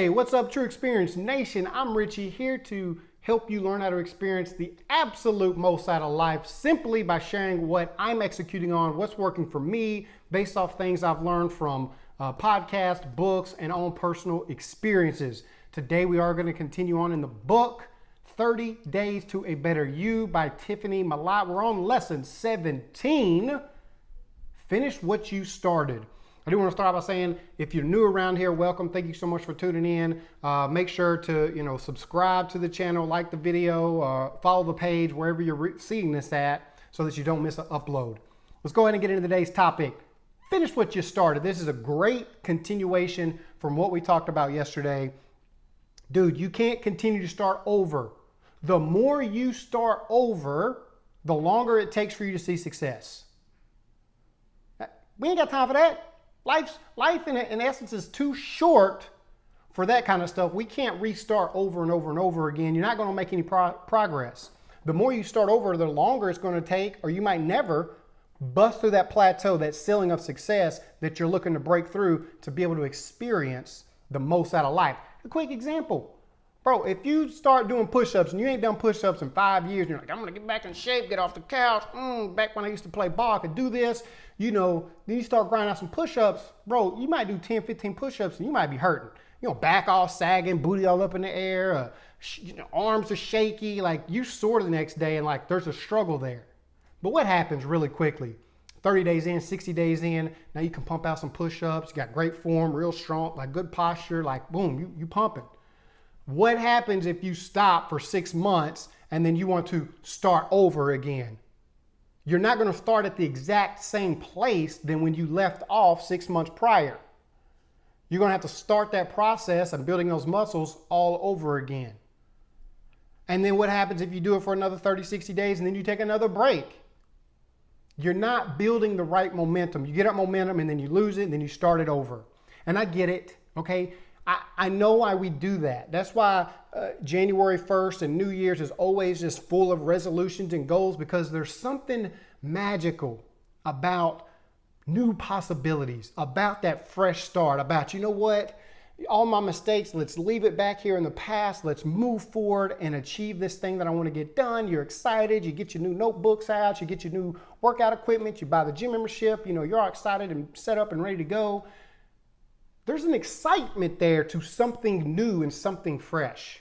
Hey, what's up, TruExperience Nation? I'm Richie, here to help you learn how to experience the absolute most out of life simply by sharing what I'm executing on, what's working for me based off things I've learned from podcasts, books, and own personal experiences. Today we are going to continue on in the book 30 Days to a Better You by Tiffany Malott. We're on lesson 17. Finish what you started. I do want to start by saying, if you're new around here, welcome. Thank you so much for tuning in. Make sure to, subscribe to the channel, like the video, follow the page wherever you're seeing this at so that you don't miss an upload. Let's go ahead and get into today's topic. Finish what you started. This is a great continuation from what we talked about yesterday. Dude, you can't continue to start over. The more you start over, the longer it takes for you to see success. We ain't got time for that. Life in essence is too short for that kind of stuff. We can't restart over and over and over again. You're not going to make any progress. The more you start over, the longer it's going to take, or you might never bust through that plateau, that ceiling of success that you're looking to break through to be able to experience the most out of life. A quick example. Bro, if you start doing push-ups and you ain't done push-ups in 5 years, and you're like, I'm going to get back in shape, get off the couch. Back when I used to play ball, I could do this. Then you start grinding out some push-ups. Bro, you might do 10, 15 push-ups and you might be hurting. Back all sagging, booty all up in the air, arms are shaky. Like, you're sore the next day and like there's a struggle there. But what happens really quickly? 30 days in, 60 days in, now you can pump out some push-ups. You got great form, real strong, like good posture, like boom, you pumping. What happens if you stop for 6 months and then you want to start over again? You're not going to start at the exact same place than when you left off 6 months prior. You're going to have to start that process of building those muscles all over again. And then what happens if you do it for another 30, 60 days and then you take another break? You're not building the right momentum. You get up momentum and then you lose it and then you start it over. And I get it, okay? I know why we do that. That's why January 1st and New Year's is always just full of resolutions and goals, because there's something magical about new possibilities, about that fresh start, about, you know what, all my mistakes, let's leave it back here in the past. Let's move forward and achieve this thing that I want to get done. You're excited. You get your new notebooks out. You get your new workout equipment. You buy the gym membership. You're all excited and set up and ready to go. There's an excitement there to something new and something fresh.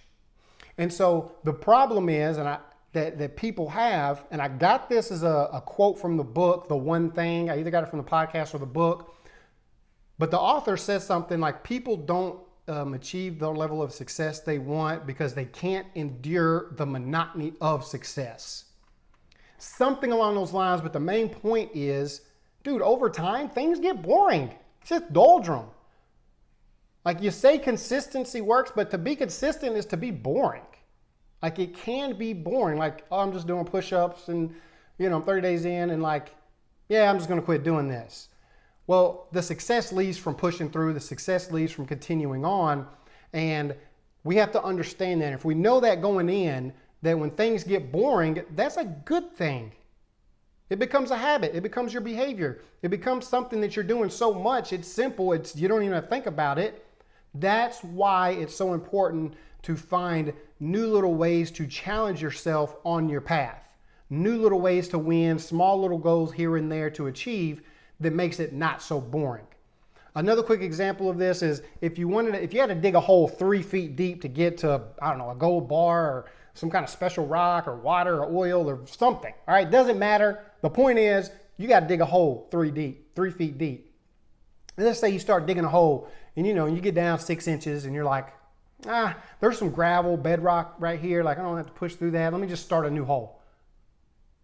And so the problem is, that people have, and I got this as a quote from the book, The One Thing. I either got it from the podcast or the book. But the author says something like, people don't achieve the level of success they want because they can't endure the monotony of success. Something along those lines, but the main point is, dude, over time, things get boring. It's just doldrum. Like, you say consistency works, but to be consistent is to be boring. Like, it can be boring. Like, I'm just doing push-ups and, I'm 30 days in and like, I'm just going to quit doing this. Well, the success leads from pushing through. The success leads from continuing on. And we have to understand that. If we know that going in, that when things get boring, that's a good thing. It becomes a habit. It becomes your behavior. It becomes something that you're doing so much. It's simple. You don't even have to think about it. That's why it's so important to find new little ways to challenge yourself on your path. New little ways to win, small little goals here and there to achieve that makes it not so boring. Another quick example of this is if you had to dig a hole 3 feet deep to get to, a gold bar or some kind of special rock or water or oil or something. All right, doesn't matter. The point is, you got to dig a hole 3 feet deep. And let's say you start digging a hole and you get down 6 inches and you're like, there's some gravel, bedrock right here. Like, I don't have to push through that. Let me just start a new hole.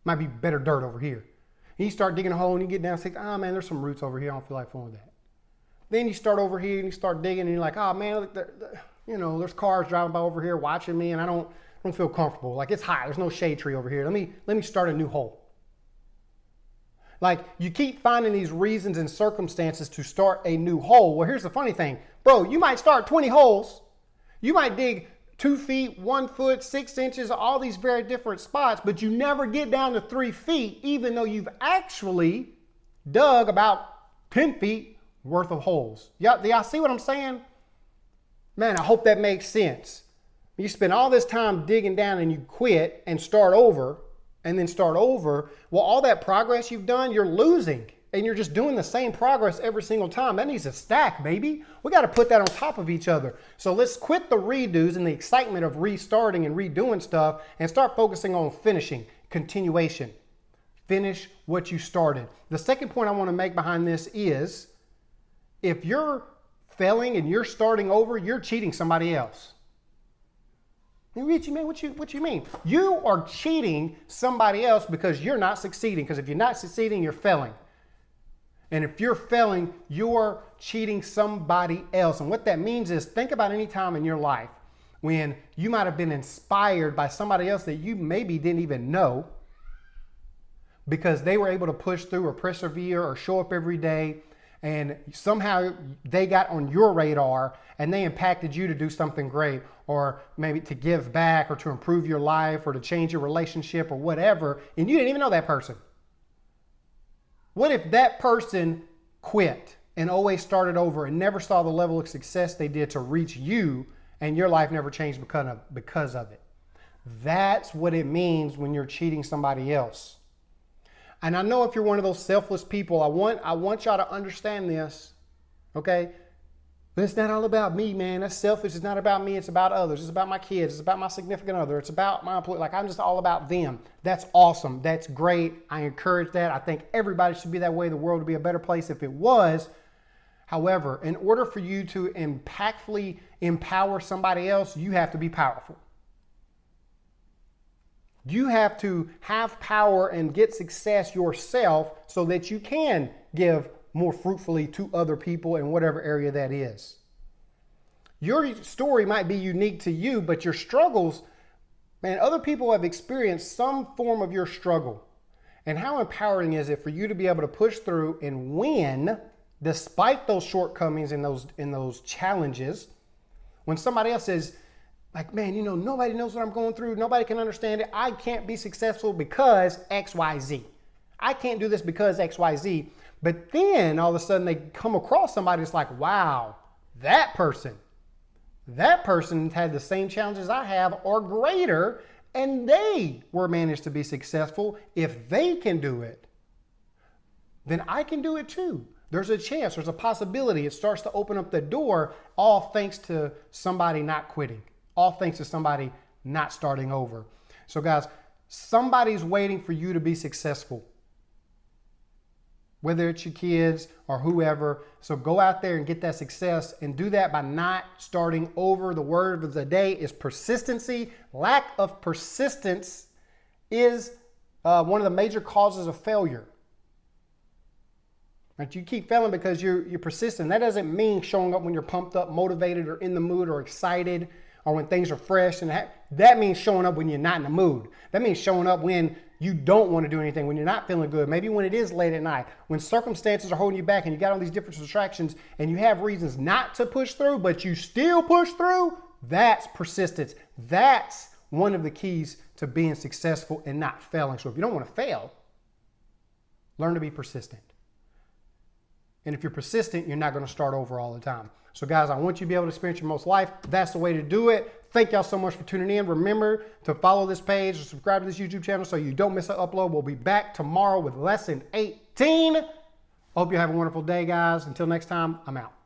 Might be better dirt over here. And you start digging a hole and you get down 6, man, there's some roots over here. I don't feel like fooling with that. Then you start over here and you start digging and you're like, man, look, there's cars driving by over here watching me and I don't feel comfortable. Like, it's high. There's no shade tree over here. Let me start a new hole. Like, you keep finding these reasons and circumstances to start a new hole. Well, here's the funny thing. Bro, you might start 20 holes. You might dig 2 feet, 1 foot, 6 inches, all these very different spots, but you never get down to 3 feet, even though you've actually dug about 10 feet worth of holes. Y'all see what I'm saying? Man, I hope that makes sense. You spend all this time digging down and you quit and start over and then start over. Well, all that progress you've done, you're losing. And you're just doing the same progress every single time. That needs to stack, baby. We got to put that on top of each other. So let's quit the redos and the excitement of restarting and redoing stuff and start focusing on finishing, continuation. Finish what you started. The second point I want to make behind this is if you're failing and you're starting over, you're cheating somebody else. Richie, man, what you mean? You are cheating somebody else because you're not succeeding. Because if you're not succeeding, you're failing. And if you're failing, you're cheating somebody else. And what that means is think about any time in your life when you might have been inspired by somebody else that you maybe didn't even know because they were able to push through or persevere or show up every day. And somehow they got on your radar and they impacted you to do something great or maybe to give back or to improve your life or to change your relationship or whatever. And you didn't even know that person. What if that person quit and always started over and never saw the level of success they did to reach you and your life never changed because of it? That's what it means when you're cheating somebody else. And I know if you're one of those selfless people, I want y'all to understand this, okay? But it's not all about me, man. That's selfish. It's not about me. It's about others. It's about my kids. It's about my significant other. It's about my employee. Like, I'm just all about them. That's awesome. That's great. I encourage that. I think everybody should be that way. The world would be a better place if it was. However, in order for you to impactfully empower somebody else, you have to be powerful. You have to have power and get success yourself so that you can give more fruitfully to other people in whatever area that is. Your story might be unique to you, but your struggles, man, other people have experienced some form of your struggle. And how empowering is it for you to be able to push through and win despite those shortcomings and those challenges when somebody else says, like, man, you know, nobody knows what I'm going through. Nobody can understand it. I can't be successful because X, Y, Z. I can't do this because X, Y, Z. But then all of a sudden they come across somebody that's like, wow, that person had the same challenges I have or greater, and they were managed to be successful. If they can do it, then I can do it too. There's a chance, there's a possibility. It starts to open up the door, all thanks to somebody not quitting. All thanks to somebody not starting over. So guys, somebody's waiting for you to be successful. Whether it's your kids or whoever. So go out there and get that success and do that by not starting over. The word of the day is persistency. Lack of persistence is one of the major causes of failure. Right? You keep failing because you're persistent. That doesn't mean showing up when you're pumped up, motivated, or in the mood, or excited, or when things are fresh. And that means showing up when you're not in the mood. That means showing up when you don't want to do anything, when you're not feeling good, maybe when it is late at night, when circumstances are holding you back and you got all these different distractions and you have reasons not to push through, but you still push through. That's persistence. That's one of the keys to being successful and not failing. So if you don't want to fail, learn to be persistent. And if you're persistent, you're not going to start over all the time. So guys, I want you to be able to experience your most life. That's the way to do it. Thank y'all so much for tuning in. Remember to follow this page or subscribe to this YouTube channel so you don't miss an upload. We'll be back tomorrow with lesson 18. Hope you have a wonderful day, guys. Until next time, I'm out.